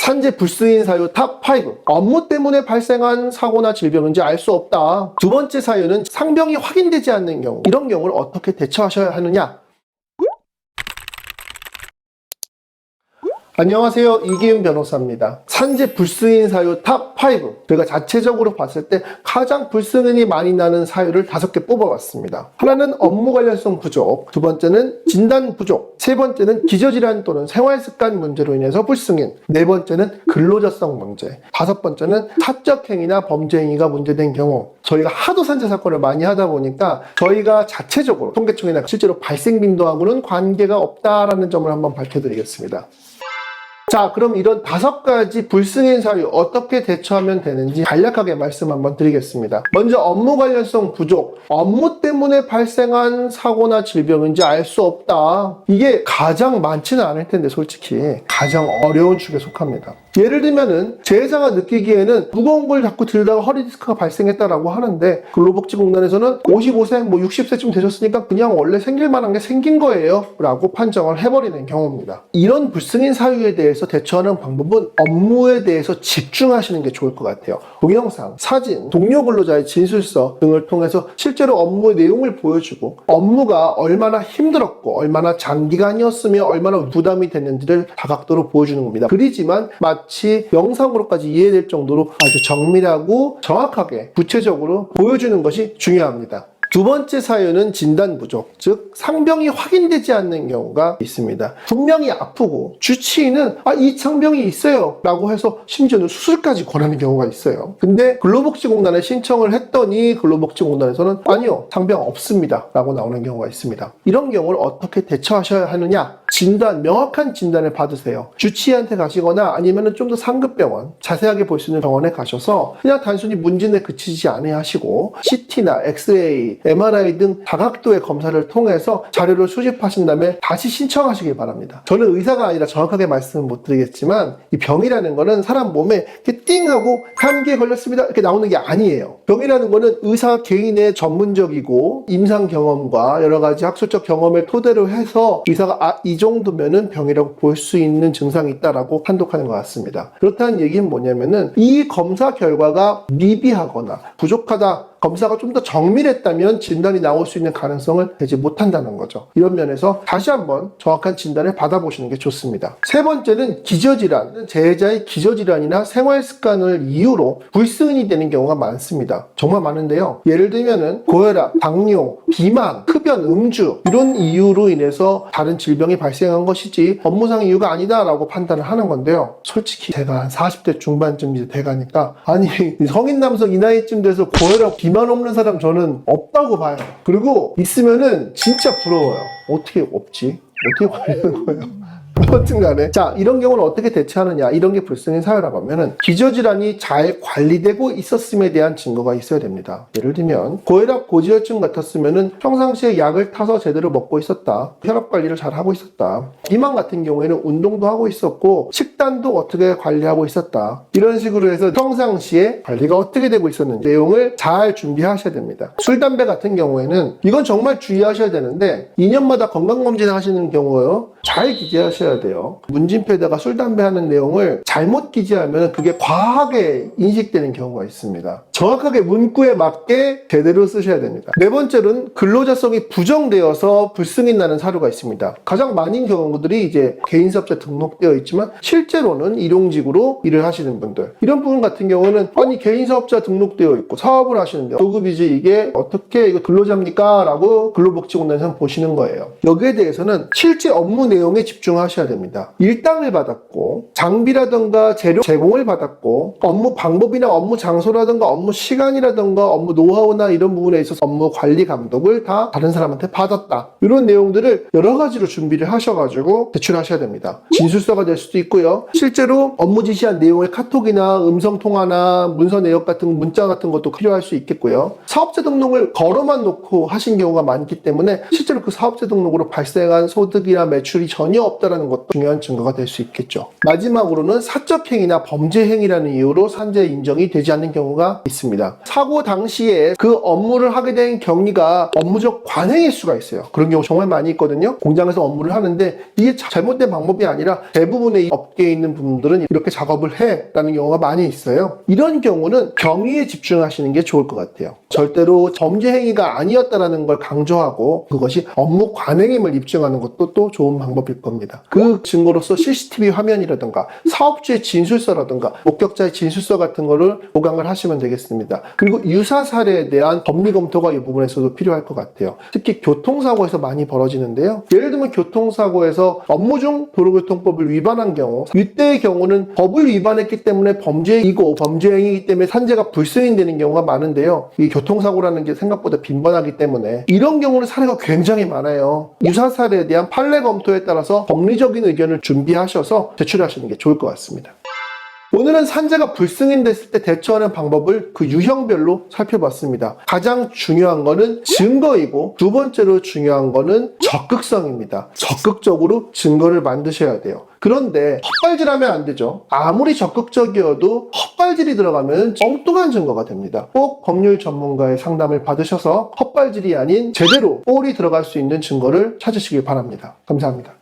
산재 불승인 사유 탑5. 업무 때문에 발생한 사고나 질병인지 알 수 없다. 두 번째 사유는 상병이 확인되지 않는 경우. 이런 경우를 어떻게 대처하셔야 하느냐? 안녕하세요. 이기훈 변호사입니다. 산재 불승인 사유 탑5. 저희가 자체적으로 봤을 때 가장 불승인이 많이 나는 사유를 5개 뽑아봤습니다. 하나는 업무 관련성 부족, 두 번째는 진단 부족, 세 번째는 기저질환 또는 생활습관 문제로 인해서 불승인, 네 번째는 근로자성 문제, 다섯 번째는 사적 행위나 범죄 행위가 문제된 경우. 저희가 하도 산재 사건을 많이 하다 보니까 저희가 자체적으로 통계청이나 실제로 발생 빈도하고는 관계가 없다라는 점을 한번 밝혀드리겠습니다. 자, 그럼 이런 5가지 불승인 사유 어떻게 대처하면 되는지 간략하게 말씀 한번 드리겠습니다. 먼저 업무 관련성 부족. 업무 때문에 발생한 사고나 질병인지 알 수 없다. 이게 가장 많지는 않을 텐데 솔직히 가장 어려운 축에 속합니다. 예를 들면은 재해자가 느끼기에는 무거운 걸 자꾸 들다가 허리 디스크가 발생했다라고 하는데 근로복지공단에서는 55세, 60세쯤 되셨으니까 그냥 원래 생길 만한 게 생긴 거예요 라고 판정을 해버리는 경우입니다. 이런 불승인 사유에 대해서 대처하는 방법은 업무에 대해서 집중하시는 게 좋을 것 같아요. 동영상, 사진, 동료 근로자의 진술서 등을 통해서 실제로 업무의 내용을 보여주고 업무가 얼마나 힘들었고 얼마나 장기간이었으며 얼마나 부담이 됐는지를 다각도로 보여주는 겁니다. 그리지만 마치 영상으로까지 이해될 정도로 아주 정밀하고 정확하게 구체적으로 보여주는 것이 중요합니다. 두 번째 사유는 진단 부족, 즉 상병이 확인되지 않는 경우가 있습니다. 분명히 아프고 주치의는 이 상병이 있어요 라고 해서 심지어는 수술까지 권하는 경우가 있어요. 근데 근로복지공단에 신청을 했더니 근로복지공단에서는 아니요, 상병 없습니다 라고 나오는 경우가 있습니다. 이런 경우를 어떻게 대처하셔야 하느냐? 진단, 명확한 진단을 받으세요. 주치의한테 가시거나 아니면 좀 더 상급 병원, 자세하게 볼 수 있는 병원에 가셔서 그냥 단순히 문진에 그치지 않아야 하시고 CT나 엑스레이, MRI 등 다각도의 검사를 통해서 자료를 수집하신 다음에 다시 신청하시길 바랍니다. 저는 의사가 아니라 정확하게 말씀은 못 드리겠지만 이 병이라는 거는 사람 몸에 이렇게 띵 하고 감기에 걸렸습니다 이렇게 나오는 게 아니에요. 병이라는 거는 의사 개인의 전문적이고 임상 경험과 여러 가지 학술적 경험을 토대로 해서 의사가 이 정도면은 병이라고 볼 수 있는 증상이 있다라고 판독하는 것 같습니다. 그렇다는 얘기는 뭐냐면은 이 검사 결과가 미비하거나 부족하다, 검사가 좀 더 정밀했다면 진단이 나올 수 있는 가능성을 되지 못한다는 거죠. 이런 면에서 다시 한번 정확한 진단을 받아보시는 게 좋습니다. 세 번째는 기저질환. 재해자의 기저질환이나 생활습관을 이유로 불승인이 되는 경우가 많습니다. 정말 많은데요. 예를 들면은 고혈압, 당뇨, 비만, 흡연, 음주 이런 이유로 인해서 다른 질병이 발생한 것이지 업무상 이유가 아니다라고 판단을 하는 건데요. 솔직히 제가 한 40대 중반쯤 이제 돼가니까 아니 성인 남성 이 나이쯤 돼서 고혈압, 비만 없는 사람 저는 없다고 봐요. 그리고 있으면은 진짜 부러워요. 어떻게 없지? 어떻게 걸리는 거예요? 아무튼 간에 자, 이런 경우는 어떻게 대처하느냐, 이런 게 불승인 사유라고 하면은 기저질환이 잘 관리되고 있었음에 대한 증거가 있어야 됩니다. 예를 들면 고혈압, 고지혈증 같았으면은 평상시에 약을 타서 제대로 먹고 있었다, 혈압 관리를 잘 하고 있었다, 비만 같은 경우에는 운동도 하고 있었고 식단도 어떻게 관리하고 있었다, 이런 식으로 해서 평상시에 관리가 어떻게 되고 있었는지 내용을 잘 준비하셔야 됩니다. 술, 담배 같은 경우에는 이건 정말 주의하셔야 되는데 2년마다 건강검진 하시는 경우요 잘 기재하셔야 돼요. 문진표에다가 술, 담배 하는 내용을 잘못 기재하면 그게 과하게 인식되는 경우가 있습니다. 정확하게 문구에 맞게 제대로 쓰셔야 됩니다. 네 번째로는 근로자성이 부정되어서 불승인 나는 사유가 있습니다. 가장 많은 경우들이 이제 개인사업자 등록되어 있지만 실제로는 일용직으로 일을 하시는 분들, 이런 부분 같은 경우는 아니 개인사업자 등록되어 있고 사업을 하시는데 도급이지 이게 어떻게 이거 근로자입니까? 라고 근로복지공단에서 보시는 거예요. 여기에 대해서는 실제 업무 내용에 집중하셔야 됩니다. 일당을 받았고 장비라든가 재료 제공을 받았고 업무 방법이나 업무 장소라든가 업무 시간이라든가 업무 노하우나 이런 부분에 있어서 업무 관리 감독을 다 다른 사람한테 받았다, 이런 내용들을 여러 가지로 준비를 하셔가지고 제출하셔야 됩니다. 진술서가 될 수도 있고요, 실제로 업무 지시한 내용의 카톡이나 음성통화나 문서 내역 같은 문자 같은 것도 필요할 수 있겠고요. 사업자 등록을 걸어만 놓고 하신 경우가 많기 때문에 실제로 그 사업자 등록으로 발생한 소득이나 매출 제출이 전혀 없다는 것도 중요한 증거가 될 수 있겠죠. 마지막으로는 사적 행위나 범죄 행위라는 이유로 산재 인정이 되지 않는 경우가 있습니다. 사고 당시에 그 업무를 하게 된 경위가 업무적 관행일 수가 있어요. 그런 경우 정말 많이 있거든요. 공장에서 업무를 하는데 이게 잘못된 방법이 아니라 대부분의 업계에 있는 분들은 이렇게 작업을 해 라는 경우가 많이 있어요. 이런 경우는 경위에 집중하시는 게 좋을 것 같아요. 절대로 범죄 행위가 아니었다는 걸 강조하고 그것이 업무 관행임을 입증하는 것도 또 좋은 방법일 겁니다. 그 증거로서 CCTV 화면이라든가 사업주의 진술서라든가 목격자의 진술서 같은 거를 보강을 하시면 되겠습니다. 그리고 유사 사례에 대한 법리 검토가 이 부분에서도 필요할 것 같아요. 특히 교통사고에서 많이 벌어지는데요. 예를 들면 교통사고에서 업무 중 도로교통법을 위반한 경우, 이때의 경우는 법을 위반했기 때문에 범죄이고 범죄 행위이기 때문에 산재가 불승인되는 경우가 많은데요. 이 교통사고라는 게 생각보다 빈번하기 때문에 이런 경우는 사례가 굉장히 많아요. 유사 사례에 대한 판례 검토에 따라서 법리적인 의견을 준비하셔서 제출하시는 게 좋을 것 같습니다. 오늘은 산재가 불승인됐을 때 대처하는 방법을 그 유형별로 살펴봤습니다. 가장 중요한 거는 증거이고 두 번째로 중요한 거는 적극성입니다. 적극적으로 증거를 만드셔야 돼요. 그런데 헛발질하면 안 되죠. 아무리 적극적이어도 헛발질이 들어가면 엉뚱한 증거가 됩니다. 꼭 법률 전문가의 상담을 받으셔서 헛발질이 아닌 제대로 볼이 들어갈 수 있는 증거를 찾으시길 바랍니다. 감사합니다.